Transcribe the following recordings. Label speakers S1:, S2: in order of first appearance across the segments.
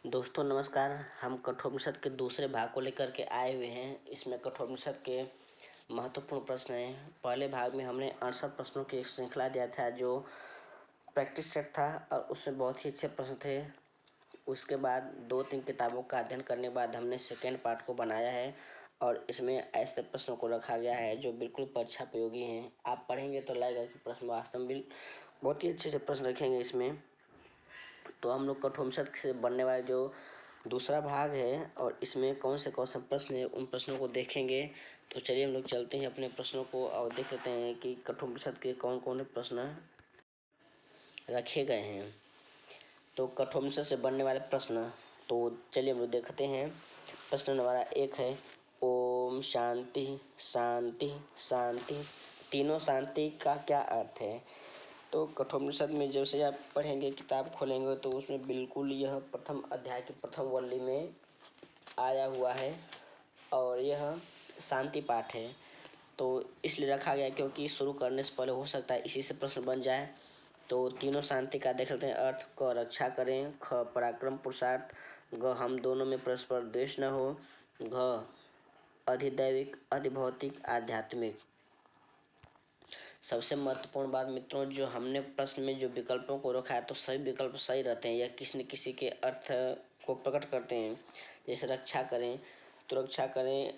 S1: दोस्तों नमस्कार। हम कठोपनिषद के दूसरे भाग को लेकर के आए हुए हैं। इसमें कठोपनिषद के महत्वपूर्ण प्रश्न हैं। पहले भाग में हमने 68 प्रश्नों की एक श्रृंखला दिया था जो प्रैक्टिस सेट था और उसमें बहुत ही अच्छे प्रश्न थे। उसके बाद 2-3 किताबों का अध्ययन करने के बाद हमने सेकेंड पार्ट को बनाया है और इसमें ऐसे प्रश्नों को रखा गया है जो बिल्कुल परीक्षा उपयोगी हैं। आप पढ़ेंगे तो लगेगा कि प्रश्न वास्तव में बहुत ही अच्छे से प्रश्न रखेंगे इसमें। तो हम लोग कठोपनिषद से बनने वाले जो दूसरा भाग है और इसमें कौन से प्रश्न है उन प्रश्नों को देखेंगे। तो चलिए हम लोग चलते हैं अपने प्रश्नों को और देख लेते हैं कि कठोपनिषद के कौन कौन प्रश्न रखे गए हैं। तो कठोपनिषद से बनने वाले प्रश्न, तो चलिए हम लोग देखते हैं। प्रश्न नंबर 1 है, ओम शांति शांति शांति, तीनों शांति का क्या अर्थ है? तो कठोपनिषद में जैसे आप पढ़ेंगे, किताब खोलेंगे तो उसमें बिल्कुल यह प्रथम अध्याय की प्रथम वल्ली में आया हुआ है और यह शांति पाठ है। तो इसलिए रखा गया क्योंकि शुरू करने से पहले हो सकता है इसी से प्रश्न बन जाए। तो तीनों शांति का देख लेते हैं अर्थ। क रक्षा करें, ख पराक्रम पुरुषार्थ, ग हम दोनों में परस्पर द्वेष न हो, घ अधिदैविक अधिभौतिक आध्यात्मिक। सबसे महत्वपूर्ण बात मित्रों, जो हमने प्रश्न में जो विकल्पों को रखा है तो सभी विकल्प सही रहते हैं या किसी न किसी के अर्थ को प्रकट करते हैं। जैसे रक्षा करें, तो रक्षा करें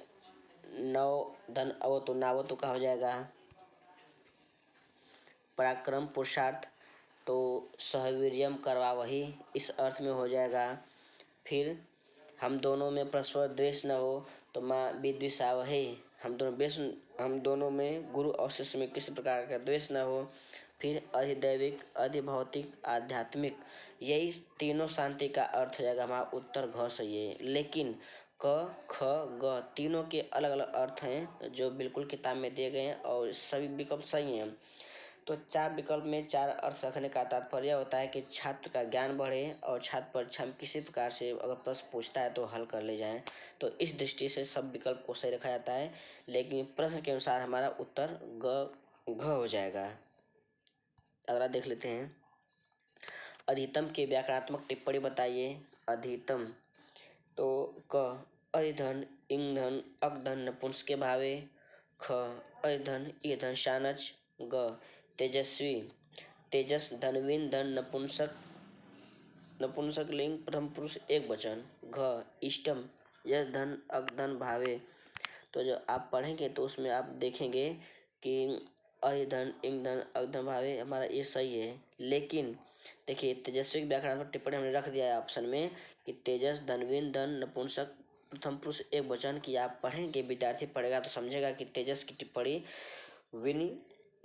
S1: नव धन अवतु नावतु का हो जाएगा। पराक्रम पुरुषार्थ, तो सहवीर्यम करवा वही, इस अर्थ में हो जाएगा। फिर हम दोनों में परस्पर द्वेष न हो, तो माँ विद्विषावहे, हम दोनों में गुरु और शिष्य में किसी प्रकार का द्वेष न हो। फिर अधिदैविक अधिभौतिक आध्यात्मिक, यही तीनों शांति का अर्थ हो जाएगा। हमारा उत्तर घ सही है। लेकिन क ख ग तीनों के अलग अलग अर्थ हैं जो बिल्कुल किताब में दिए गए हैं और सभी विकल्प सही हैं। तो 4 विकल्प में 4 अर्थ रखने का तात्पर्य होता है कि छात्र का ज्ञान बढ़े और छात्र परीक्षा में किसी प्रकार से अगर प्रश्न पूछता है तो हल कर ले जाए। तो इस दृष्टि से सब विकल्प को सही रखा जाता है, लेकिन प्रश्न के अनुसार हमारा उत्तर घ हो जाएगा। अगला देख लेते हैं, अधितम की व्याकरणात्मक टिप्पणी बताइए। अधितम, तो क अधिधन इंधन अकधन नपुंसके भावे, ख अधिधन ईधन शानच, ग तेजस्वी तेजस धनवीन धन नपुंसक लिंग प्रथम पुरुष एक वचन, घ इष्टम यश धन अकधन भावे। तो जो आप पढ़ेंगे तो उसमें आप देखेंगे कि अधिधन इंधन अकधन भावे हमारा ये सही है। लेकिन देखिए, तेजस्वी की व्याकरणात्मक टिप्पणी हमने रख दिया है ऑप्शन में कि तेजस धनवीन धन नपुंसक प्रथम पुरुष एक वचन की आप पढ़ेंगे, विद्यार्थी पढ़ेगा तो समझेगा कि तेजस की टिप्पणी विनी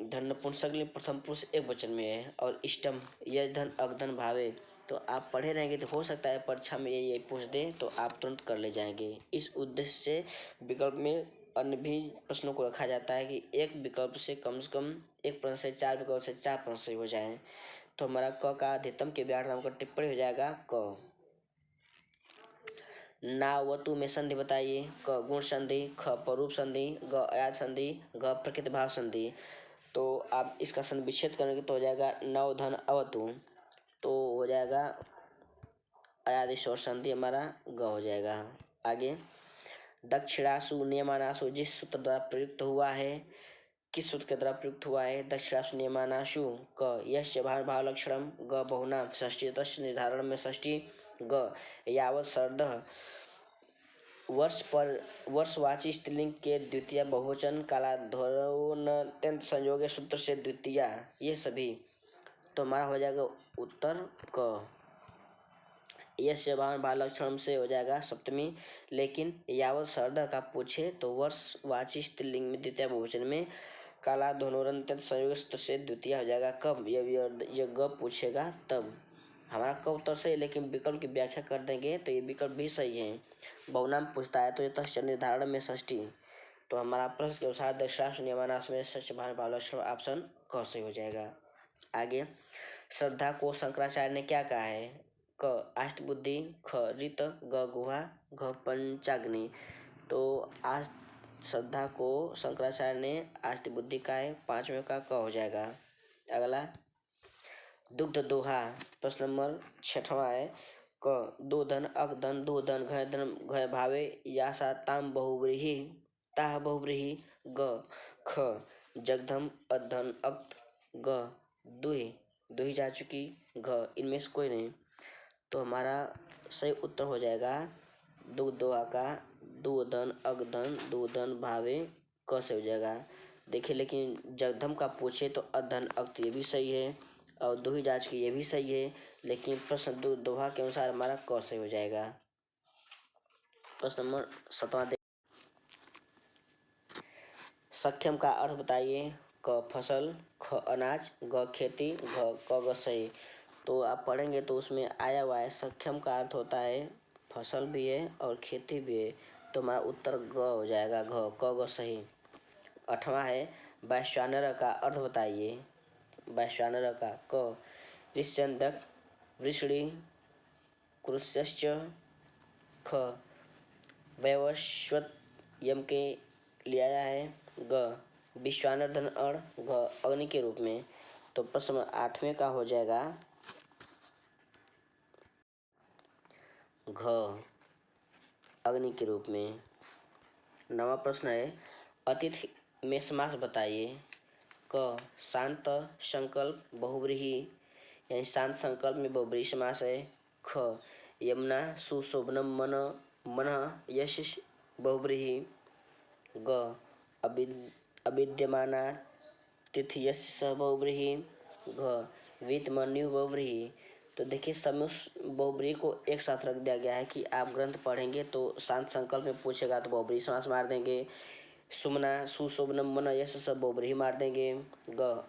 S1: धन नपुंसक प्रथम पुरुष एक वचन में है और इष्टम यश धन अकधन भावे। तो आप पढ़े रहेंगे तो हो सकता है परीक्षा में ये पूछ दे तो आप तुरंत कर ले जाएंगे। इस उद्देश्य से विकल्प में अन्य भी प्रश्नों को रखा जाता है कि एक विकल्प से कम एक प्रश्न से 4 विकल्प से 4 प्रश्न से हो जाए। तो हमारा क का अधिकतम के व्याकरण का टिप्पणी हो जाएगा क। नावतु में संधि बताइए। क गुण संधि, ख परूप संधि, ग अयाद संधि, घ प्रकृति भाव संधि। तो आप इसका संधि विच्छेद करेंगे तो हो जाएगा नव धन अवतु, तो हो जाएगा अयादेश्वर संधि हमारा ग हो जाएगा। आगे, दक्षिणासु नियमानासु जिस सूत्र द्वारा प्रयुक्त हुआ है, किस सूत्र के द्वारा प्रयुक्त हुआ है? दक्षिणासु नियमानासु, क यस्य भाव लक्षणम, ग बहुनाम षष्ठी तस्य निर्धारण में षष्ठी, ग यावत शरदः वर्षवाची स्त्रीलिंग के द्वितीय बहुवचन कालाध्वर्योऽत्यंत संयोगे सूत्र से द्वितीया, ये सभी। तो हमारा हो जाएगा उत्तर क। यस्य भाव लक्षण से हो जाएगा सप्तमी। लेकिन यावत शरद का पूछे तो वर्षवाची स्त्रीलिंग में द्वितीय बहुवचन में कालाध्वर्योऽत्यंत संयोग सूत्र से द्वितीय हो जाएगा। कब? ये ग पूछेगा तब। हमारा क उत्तर सही, लेकिन विकल्प की व्याख्या कर देंगे तो ये विकल्प भी सही है। बहुनाम पूछता है तो ये तस्य निर्धारण में षष्ठी। तो हमारा प्रश्न के अनुसार दक्षिणासु नियमानास में सस्य भाव लक्षण ऑप्शन क सही हो जाएगा। आगे, श्रद्धा को शंकराचार्य ने क्या कहा है? क अष्टबुद्धि, ख ऋत, ग गुहा, घ पंचाग्नि। तो श्रद्धा को शंकराचार्य ने अष्टबुद्धि का है, 5वें का क हो जाएगा। अगला, दुग्ध दोहा प्रश्न नंबर 6वां है। क दो धन अक धन दो धन घय भावे यासा ताम बहुव्रीहि ताह बहुव्रीहि। ग ख जगधम अधन अक्त ग दुहि दुहि जा चुकी। घ इनमें से कोई नहीं, तो हमारा सही उत्तर हो जाएगा दो दोहा का दो धन अगधन दो धन भावे क से हो जाएगा। देखिए, लेकिन जगधम का पूछे तो अधन अक्त ये भी सही है और दुहि जाच की ये भी सही है, लेकिन प्रश्न दोहा के अनुसार हमारा क सही हो जाएगा। प्रश्न नंबर 7वां, सक्षम का अर्थ बताइए। क फसल, ख अनाज, ग खेती, घ ग सही। तो आप पढ़ेंगे तो उसमें आया हुआ है सक्षम का अर्थ होता है फसल भी है और खेती भी है, तो हमारा उत्तर ग हो जाएगा, घ क ग सही। 8वां है वैश्वानर का अर्थ बताइए। वैश्वानर का क ऋष्यन्दक वृषणी कृष्यश्च। ख वैवस्वत यम के लिए आया है। ग विश्वानर धन अण, घ अग्नि के रूप में। तो प्रश्न 8वें का हो जाएगा घ अग्नि के रूप में। 9वां प्रश्न है अतिथि में समास बताइए। क शांत संकल्प बहुव्रीहि, यानी शांत संकल्प में बहुव्रीहि समास है। ख यमुना सुशोभनम मन मनः यश बहुव्रीहि। ग अविद्यमाना तिथियस्य सह बहुव्रीहि। घ वीतमन्यु बहुव्रीहि। तो देखिए, सब में उस बहुव्रीहि को एक साथ रख दिया गया है कि आप ग्रंथ पढ़ेंगे तो शांत संकल्प में पूछेगा तो बहुव्रीहि समास मार देंगे। सुमना सुशोभनम मन यश स बहुव्रीहि मार देंगे। ग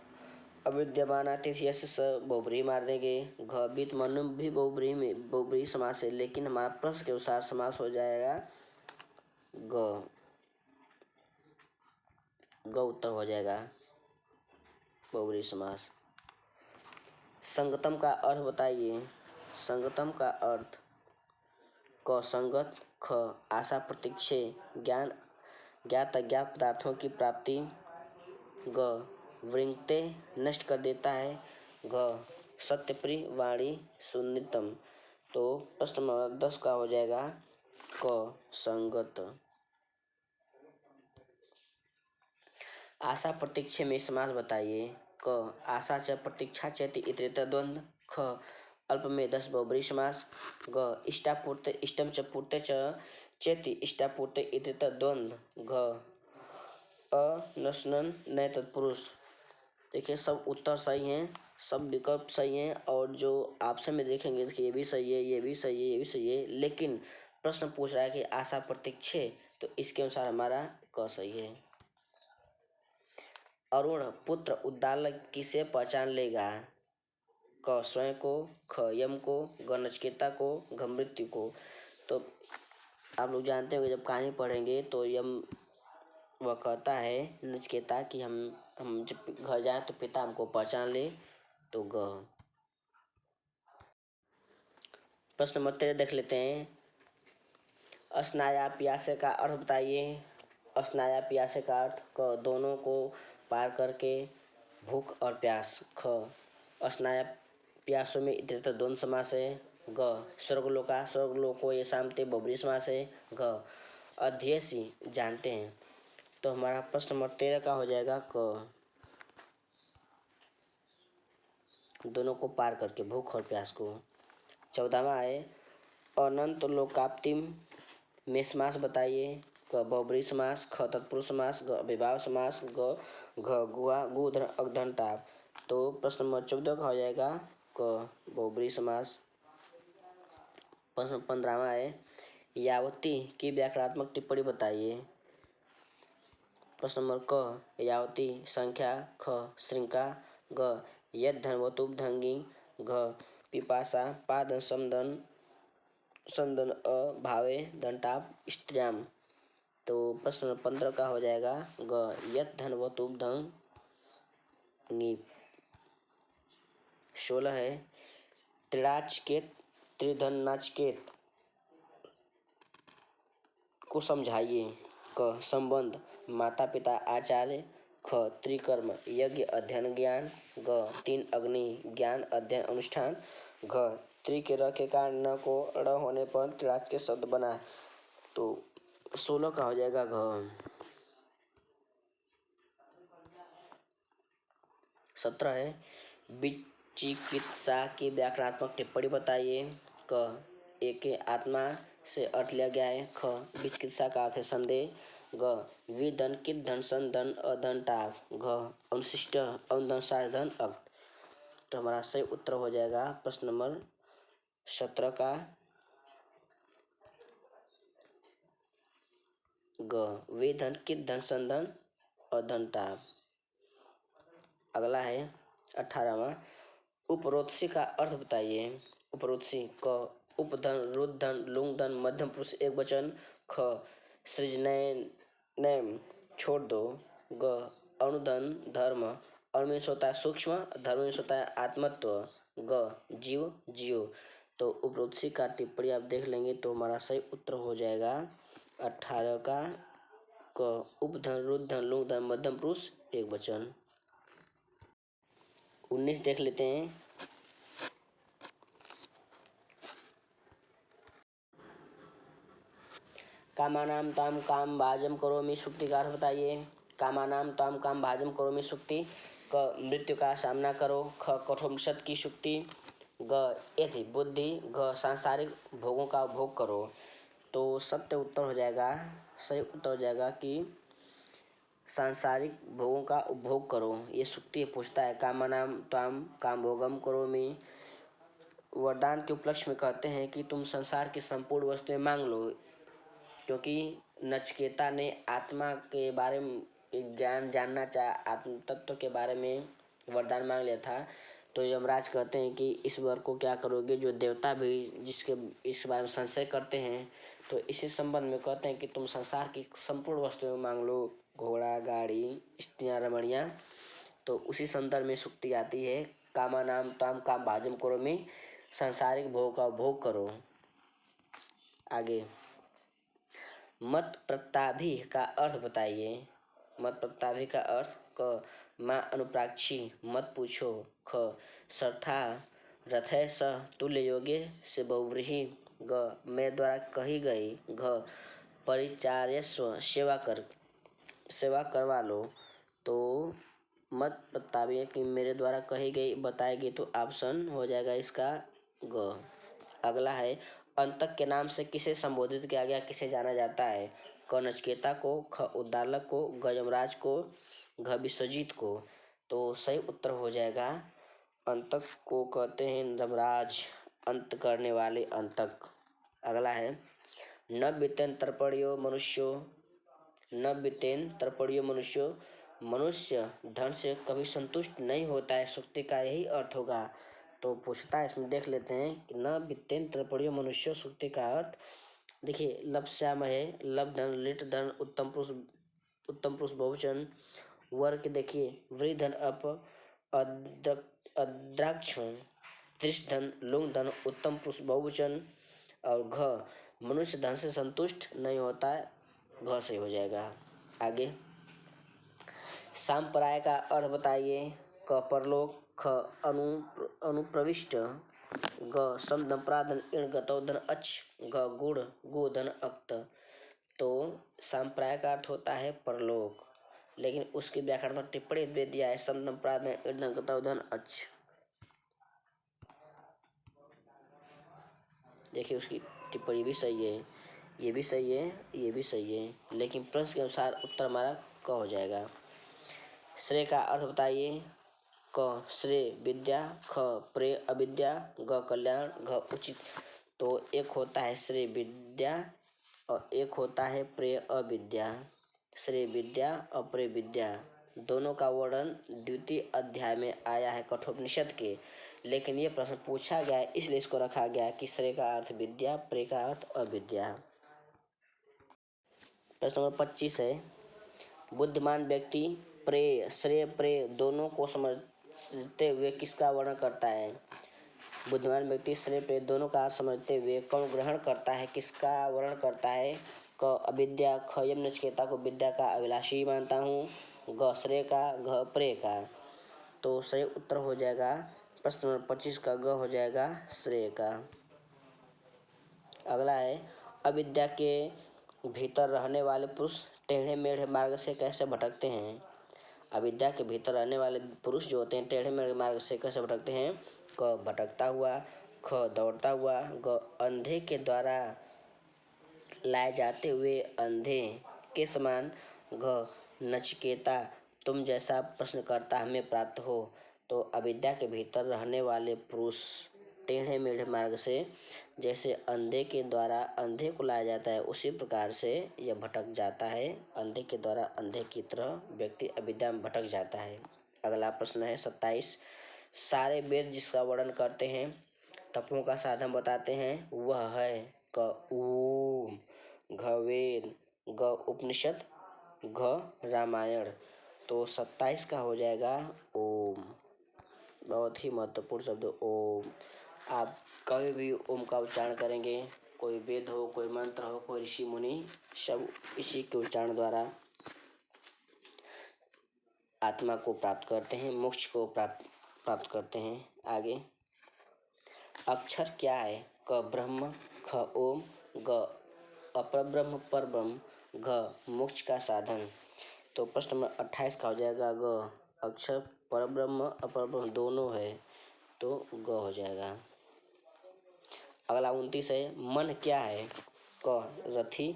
S1: अविद्यमाना तिथि यश स बहुव्रीहि मार देंगे। घ वीतमन्यु भी बहुव्रीहि में बहुव्रीहि समास है, लेकिन हमारा प्रश्न के अनुसार समास हो जाएगा ग उत्तर हो जाएगा बहुव्रीहि समास। संगतम का अर्थ बताइए। संगतम का अर्थ क संगत, ख आशा प्रतीक्षे ज्ञान ज्ञात अज्ञात पदार्थों की प्राप्ति। ग वृंगते नष्ट कर देता है। घ सत्यप्रिय वाणी सुनितम। तो प्रश्न नंबर 10 का हो जाएगा क संगत। आशा प्रतीक्षे में समास बताइए। क आशा च प्रतीक्षा चेति इतरेतर द्वंद्व। ख अल्प में 10 बहुव्रीहि समास। ग इष्टापूर्ते इष्टम च पूर्ते च चेति इष्टापूर्ते इतरेतर द्वंद्व। घ अनशनन नए तत्पुरुष। देखिए, सब उत्तर सही हैं, सब विकल्प सही हैं और जो ऑप्शन में देखेंगे देखिए ये भी सही है, ये भी सही है, ये भी सही है, लेकिन प्रश्न पूछ रहा है कि आशा प्रतीक्षे, तो इसके अनुसार हमारा क सही है। अरुण पुत्र उद्दालक किसे पहचान लेगा। क स्वयं को, ख यम को, ग नचिकेता को, घ मृत्यु को। तो आप लोग जानते होंगे जब कहानी पढ़ेंगे तो यम वह कहता है नचिकेता कि हम जब घर जाएं तो पिता हमको पहचान ले, तो ग। प्रश्न नंबर 13 देख लेते हैं। अस्नाया प्यासे का अर्थ बताइए। अस्नाया प्यासे का अर्थ क दोनों को पार करके, भूख और प्यास। ख अस्नाया प्यासों में इतरेतर द्वंद्व समास है। ग स्वर्गलोका स्वर्गलोको ये शामते बहुव्रीहि समास है। घ अध्येसी जानते हैं। तो हमारा प्रश्न नंबर 13 का हो जाएगा क दोनों को पार करके, भूख और प्यास को। 14वां है अनंत लोकाप्तिम में समास बताइए। क बहुव्रीहि समास, ख तत्पुरुष समास, ग अभिभाव समास, घ गुहा गुधन अगधन टाप। तो प्रश्न नंबर 14 का हो जाएगा क बहुव्रीहि समास। प्रश्न 15वां है यावती की व्याकरणात्मक टिप्पणी बताइए। प्रश्न नंबर क यावती संख्या, ख श्रृंखला, ग यद धनवतुब धंगी, घ पिपासा पादन समदन समदन अभावे दंटाप स्त्रियाम। तो प्रश्न नंबर 15 का हो जाएगा ग यद धनवतुब धंगी। 16 है त्रिणाचकेत त्रिधन नाचकेत को समझाइए। क संबंध माता पिता आचार्य, ख त्रिकर्म यज्ञ अध्ययन ज्ञान, ग 3 अग्नि ज्ञान अध्ययन अनुष्ठान, घ त्रि के र के कारण न को ड़ होने पर त्रिराज के शब्द बना। तो 16 का हो जाएगा घ। 17 है विचिकित्सा की व्याकरणात्मक टिप्पणी बताइए। क एक आत्मा से अर्थ लिया गया है। ख विचिकित्सा का अर्थ है संदेह। ग विधन कित धन सन धन अधन टाप। घ अनुशिष्ट अनुधन साधन अक्त। तो हमारा सही उत्तर हो जाएगा प्रश्न नंबर 17 का ग वेधन कित धन संधन अधन टाप। अगला है 18वां उपरोत्सी का अर्थ बताइए। उपरोत्सी क उपधन रुद्धन लुंगधन मध्यम पुरुष एक वचन। ख सृजनैम छोड़ दो। ग अनुधन धर्म अणुमेश होता है सूक्ष्म धर्मेश होता है आत्मत्व। ग जीव जियो। तो उपरोत्सी का टिप्पणी आप देख लेंगे तो हमारा सही उत्तर हो जाएगा 18 का क उपधन रुद्धन लुंगधन मध्यम पुरुष एक वचन। 19 देख लेते हैं। कामानाम ताम काम भाजम करोमि सुक्ति का अर्थ बताइए। कामानाम ताम काम भाजम करोमि सुक्ति। क मृत्यु का सामना करो। ख कठोपनिषद की सुक्ति। ग यदि बुद्धि। घ सांसारिक भोगों का उपभोग करो। तो सत्य उत्तर हो जाएगा सही उत्तर हो जाएगा कि सांसारिक भोगों का उपभोग करो। ये सुक्ति पूछता है कामानाम ताम काम भोगम करोमि। वरदान के उपलक्ष्य में कहते हैं कि तुम संसार की संपूर्ण वस्तुएं मांग लो, क्योंकि नचिकेता ने आत्मा के बारे में ज्ञान जानना चाहा, आत्म तत्व के बारे में वरदान मांग लिया था। तो यमराज कहते हैं कि इस वर को क्या करोगे। जो देवता भी जिसके इस बारे में संशय करते हैं तो इसी संबंध में कहते हैं कि तुम संसार की संपूर्ण वस्तुएं मांग लो, घोड़ा गाड़ी स्त्रियाँ रमणियाँ। तो उसी संदर्भ में सुक्ति आती है कामानाम ताम काम भाजम करोमि। सांसारिक भोग का उपभोग करो। आगे मत प्रत्याभि का अर्थ बताइए। मत प्रत्याभि का अर्थ क माँ अनुप्राक्षी मत पूछो। ख सर्था रथै स तुल्य योगे से बहुव्रीहि। ग मेरे द्वारा कही गई। घ परिचार्यस्व सेवा करवा लो। तो मत प्रत्याभि कि मेरे द्वारा कही गई बताएगी तो ऑप्शन हो जाएगा इसका ग। अगला है अंतक के नाम से किसे संबोधित किया गया, किसे जाना जाता है। क नचिकेता को। ख उद्दालक को। ग यमराज को। घ विश्वजीत को। तो सही उत्तर हो जाएगा अंतक को कहते हैं यमराज, अंत करने वाले अंतक। अगला है न वित्तेन तर्पणयो मनुष्यो। न वित्तेन तर्पणयो मनुष्यो। मनुष्य धन से कभी संतुष्ट नहीं होता है, सुक्ति का यही अर्थ होगा। तो पूछता है इसमें देख लेते हैं कि न वित्तेन तर्पणयो मनुष्य। सुक्ति का अर्थ देखिए लब श्याम है, लब धन लिट धन उत्तम पुरुष बहुवचन। वर्ग देखिए वृद्धन अप अद्राक्ष त्रिश धन लुंग धन उत्तम पुरुष बहुवचन। और घ मनुष्य धन से संतुष्ट नहीं होता है, घ से हो जाएगा। आगे सांप्राय का अर्थ बताइए। क परलोक। ख अनुप्रविष्ट। ग समदंप्राधन इण गतौधन अच। घ गुण गोधन अक्त। तो सांप्राय का अर्थ होता है परलोक, लेकिन उसकी व्याकरण टिप्पणी दे दिया है समदंप्राधन इण गतौधन अच। देखिए उसकी टिप्पणी भी सही है, ये भी सही है, ये भी सही है, लेकिन प्रश्न के अनुसार उत्तर हमारा क हो जाएगा। श्रेय का अर्थ बताइए। क श्रेय विद्या। ख प्रेय अविद्या। ग कल्याण। घ उचित। तो एक होता है श्रेय विद्या और एक होता है प्रेय अविद्या। श्रेय विद्या और प्रेय विद्या दोनों का वर्णन द्वितीय अध्याय में आया है कठोपनिषद के, लेकिन ये प्रश्न पूछा गया है इसलिए इसको रखा गया कि श्रेय का अर्थ विद्या, प्रेय का अर्थ अविद्या। प्रश्न नंबर 25 है बुद्धिमान व्यक्ति प्रेय श्रेय प्रेय दोनों को समझते हुए किसका वर्णन करता है। बुद्धिमान व्यक्ति श्रेय प्रेय दोनों का अर्थ समझते हुए कौन ग्रहण करता है, किसका वर्णन करता है। क अविद्या। ख यम नचिकेता को विद्या का अभिलाषी मानता हूँ। ग श्रेय का। घ प्रेय का। तो सही उत्तर हो जाएगा प्रश्न नंबर 25 का ग हो जाएगा श्रेय का। अगला है अविद्या के भीतर रहने वाले पुरुष टेढ़े मेढ़े मार्ग से कैसे भटकते हैं। अविद्या के भीतर रहने वाले पुरुष जो होते हैं टेढ़े मेढ़े मार्ग से कैसे भटकते हैं। क भटकता हुआ, ख दौड़ता हुआ, ग अंधे के द्वारा लाए जाते हुए अंधे के समान, घ नचिकेता तुम जैसा प्रश्नकर्ता हमें प्राप्त हो। तो अविद्या के भीतर रहने वाले पुरुष टेढ़े मेढ़े मार्ग से जैसे अंधे के द्वारा अंधे को लाया जाता है उसी प्रकार से यह भटक जाता है। अंधे के द्वारा अंधे की तरह व्यक्ति अविद्या में भटक जाता है। अगला प्रश्न है 27। सारे वेद जिसका वर्णन करते हैं, तपों का साधन बताते हैं, वह है क ओम, घ वेद, ग उपनिषद, घ रामायण। तो 27 का हो जाएगा ओम। बहुत ही महत्वपूर्ण शब्द ओम। आप कभी भी ओम का उच्चारण करेंगे, कोई वेद हो, कोई मंत्र हो, कोई ऋषि मुनि, सब इसी के उच्चारण द्वारा आत्मा को प्राप्त करते हैं, मोक्ष को प्राप्त करते हैं। आगे अक्षर क्या है। क ब्रह्म, ख ओम, ग अपरब्रह्म परब्रह्म, घ मोक्ष का साधन। तो प्रश्न नंबर 28 का हो जाएगा ग अक्षर परब्रह्म अपरब्रह्म दोनों है तो ग हो जाएगा। अगला 29 है मन क्या है। क रथी,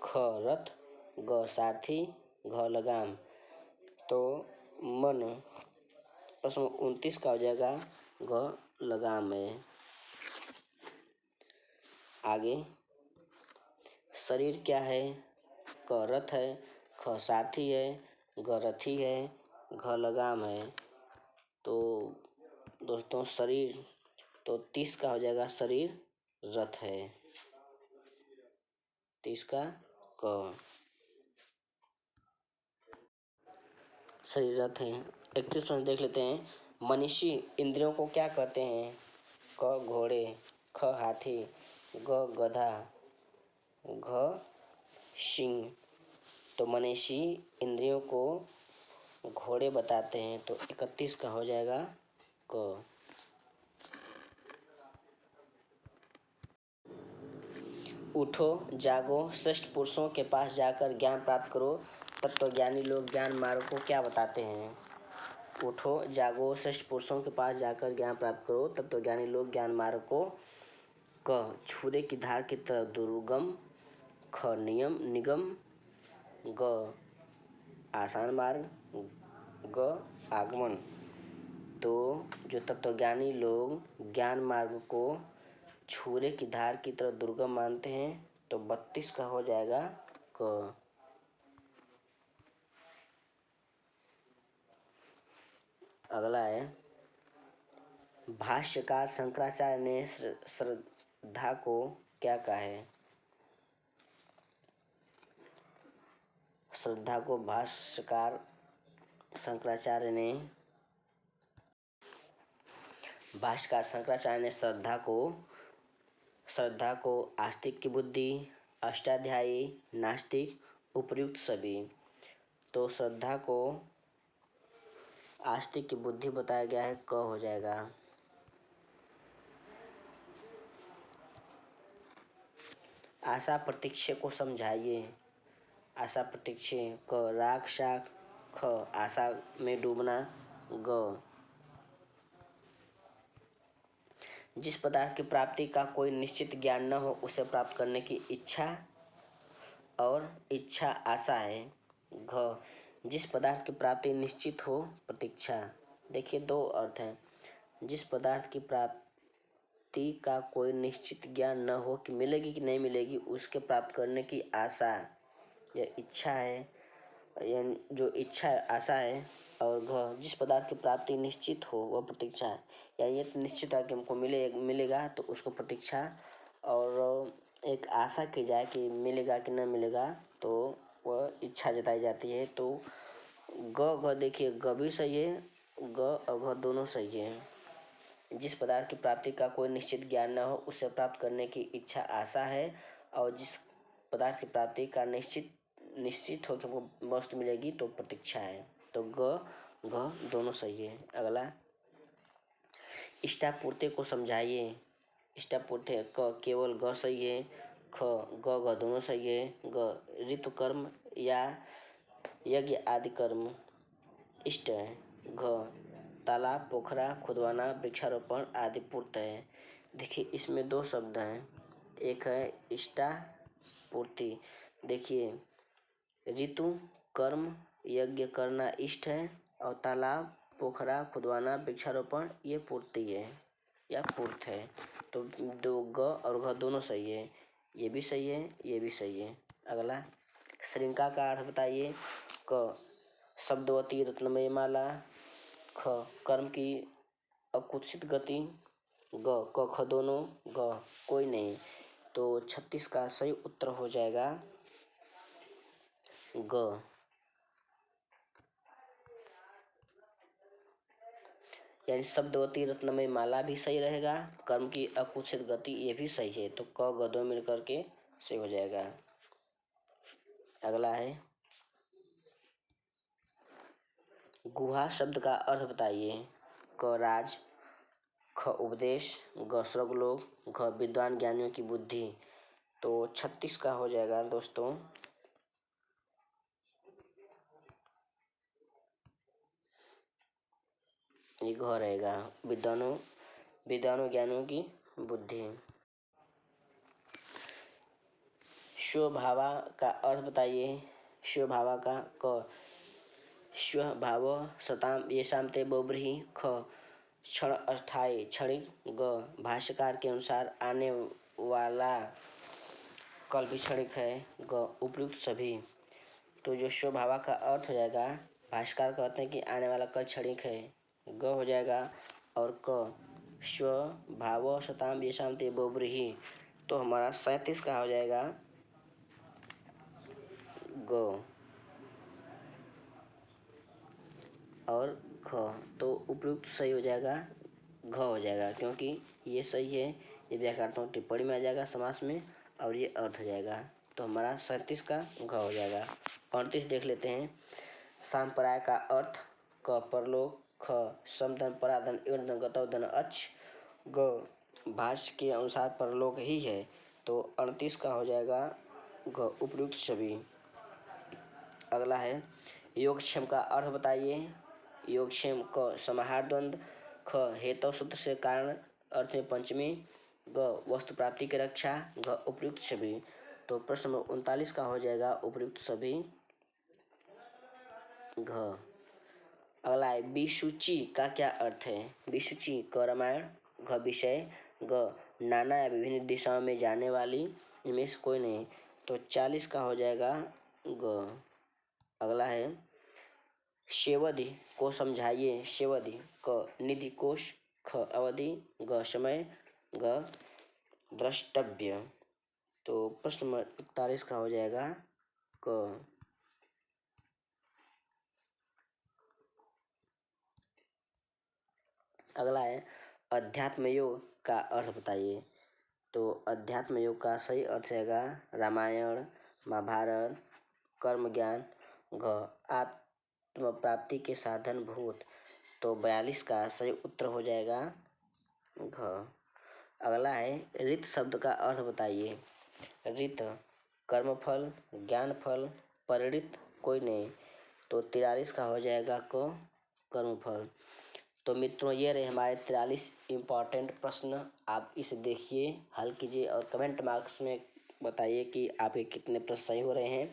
S1: ख रथ, ग सारथी, घ लगाम। तो मन प्रश्न 29 का हो जाएगा घ लगाम है। आगे शरीर क्या है। क रथ है, ख सारथी है, ग रथी है, घ लगाम है। तो दोस्तों शरीर तो 30 का हो जाएगा शरीर रथ है। 30 का क शरीर रथ है। 31 प्रश्न देख लेते हैं। मनीषी इंद्रियों को क्या कहते हैं। क घोड़े, ख हाथी, ग गधा, घ सिंह। तो मनीषी इंद्रियों को घोड़े बताते हैं तो 31 का हो जाएगा क। उठो जागो श्रेष्ठ पुरुषों के पास जाकर ज्ञान प्राप्त करो, तत्वज्ञानी लोग ज्ञान मार्ग को क्या बताते हैं। उठो जागो श्रेष्ठ पुरुषों के पास जाकर ज्ञान प्राप्त करो, तत्वज्ञानी लोग ज्ञान मार्ग को क छुरे की धार की तरह दुर्गम, ख नियम निगम, ग आसान मार्ग, ग आगमन। तो जो तत्वज्ञानी लोग ज्ञान मार्ग को छुरे की धार की तरह दुर्गम मानते हैं तो 32 का हो जाएगा क। अगला है भाष्यकार शंकराचार्य ने श्रद्धा को क्या कहा है। श्रद्धा को भाष्यकार शंकराचार्य ने श्रद्धा को आस्तिक की बुद्धि, अष्टाध्यायी, नास्तिक, उपर्युक्त सभी। तो श्रद्धा को आस्तिक की बुद्धि बताया गया है क हो जाएगा। आशा प्रतीक्षे को समझाइए। आशा प्रतीक्षे क राग शाख, ख आशा में डूबना, ग जिस पदार्थ की प्राप्ति का कोई निश्चित ज्ञान न हो उसे प्राप्त करने की इच्छा और इच्छा आशा है। घ जिस पदार्थ की प्राप्ति निश्चित हो प्रतीक्षा। देखिए दो अर्थ हैं। जिस पदार्थ की प्राप्ति का कोई निश्चित ज्ञान न हो कि मिलेगी कि नहीं मिलेगी उसके प्राप्त करने की आशा यह इच्छा है, यानी जो इच्छा आशा है। और घ जिस पदार्थ की प्राप्ति निश्चित हो वह प्रतीक्षा है, यानी ये निश्चित है कि हमको मिलेगा तो उसको प्रतीक्षा और एक आशा की जाए कि मिलेगा कि न मिलेगा तो वह इच्छा जताई जाती है। तो घ देखिए ग भी सही है, ग और घ दोनों सही है। जिस पदार्थ की प्राप्ति का कोई निश्चित ज्ञान न हो उसे प्राप्त करने की इच्छा आशा है, और जिस पदार्थ की प्राप्ति का निश्चित हो कि हमको वस्तु मिलेगी तो प्रतीक्षा है। तो ग घ दोनों सही है। अगला इष्टापूर्ति को समझाइए। इष्टापूर्ति क केवल ग सही है। ख ग घ दोनों सही है। ग ऋतु कर्म या यज्ञ आदि कर्म इष्ट है। घ तालाब पोखरा खुदवाना वृक्षारोपण आदि पूर्त है। देखिए इसमें दो शब्द हैं, एक है इष्टापूर्ति। देखिए ऋतु कर्म यज्ञ करना इष्ट है और तालाब पोखरा खुदवाना वृक्षारोपण ये पूर्ति है या पूर्त है। तो दो ग और घ दोनों सही है, ये भी सही है, ये भी सही है। अगला श्रृंखला का अर्थ बताइए। क शब्दवती रत्नमय माला। ख कर्म की अकुत्सित गति। ग क ख दोनों। ग कोई नहीं। तो 36 का सही उत्तर हो जाएगा ग। यानी शब्दवती रत्नमय माला भी सही रहेगा, कर्म की अकुत्सित गति ये भी सही है। तो क ग दो मिलकर के सही हो जाएगा। अगला है गुहा शब्द का अर्थ बताइए। क राज। ख उपदेश। ग स्वर्गलोक। घ विद्वान ज्ञानियों की बुद्धि। तो 36 का हो जाएगा दोस्तों ये घ रहेगा, विद्वानों ज्ञानियों की बुद्धि। स्वभावा का अर्थ बताइए। स्वभावा का क स्वभाव सताम येषां ते बहुब्रीहि। ख क्षण अस्थायी क्षणिक। ग भाष्यकार के अनुसार आने वाला कल भी क्षणिक है। ग उपयुक्त सभी। तो जो स्वभावा का अर्थ हो जाएगा, भाष्यकार कहते हैं कि आने वाला कल क्षणिक है, ग हो जाएगा। और क स्वभाव सताम येषां ते बहुब्रीहि। तो हमारा 37 का हो जाएगा ग और ख। तो उपयुक्त सही हो जाएगा घ हो जाएगा, क्योंकि ये सही है, ये व्याकरणात्मक टिप्पणी में आ जाएगा समास में और ये अर्थ हो जाएगा। तो हमारा 37 का घ हो जाएगा। 35 देख लेते हैं। सांपराय का अर्थ क परलोक। ख समधन पराधन एवं गतव धन अच्छ। ग भाष्य के अनुसार परलोक ही है। तो 38 का हो जाएगा ग उपयुक्त सभी। अगला है योगक्षेम का अर्थ बताइए। योगक्षेम क समाहार द्वंद्व। ख हेतु सूत्र से कारण अर्थ में पंचमी। ग वस्तु प्राप्ति की रक्षा। घ उपयुक्त सभी। तो प्रश्न नंबर 39 का हो जाएगा उपयुक्त सभी घ। अगला है विसूची का क्या अर्थ है। विसूची क रामायण। घ विषय। ग नाना या विभिन्न दिशाओं में जाने वाली, इनमें से कोई नहीं। तो 40 का हो जाएगा ग। अगला है सेवधि को समझाइए। सेवधि क निधि कोश। ख अवधि। ग समय। ग द्रष्टव्य। तो प्रश्न नंबर 41 का हो जाएगा क। अगला है अध्यात्म योग का अर्थ बताइए। तो अध्यात्म योग का सही अर्थ रहेगा रामायण महाभारत कर्म ज्ञान। घ आत्म प्राप्ति के साधन भूत। तो 42 का सही उत्तर हो जाएगा घ। अगला है ऋत शब्द का अर्थ बताइए। ऋत कर्मफल ज्ञानफल परिणित कोई नहीं। तो 43 का हो जाएगा क कर्मफल। तो मित्रों ये रहे हमारे 43 इम्पॉर्टेंट प्रश्न। आप इसे देखिए, हल कीजिए और कमेंट मार्क्स में बताइए कि आपके कितने प्रश्न सही हो रहे हैं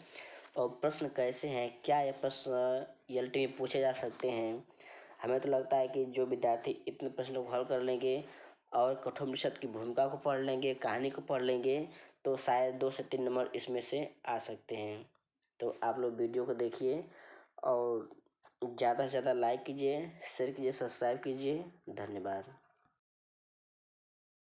S1: और प्रश्न कैसे हैं, क्या ये प्रश्न एलटी में पूछे जा सकते हैं। हमें तो लगता है कि जो विद्यार्थी इतने प्रश्नों को हल कर लेंगे और कठोपनिषद की भूमिका को पढ़ लेंगे, कहानी को पढ़ लेंगे, तो शायद 2 से 3 नंबर इसमें से आ सकते हैं। तो आप लोग वीडियो को देखिए और ज़्यादा से ज़्यादा लाइक कीजिए, शेयर कीजिए, सब्सक्राइब कीजिए। धन्यवाद।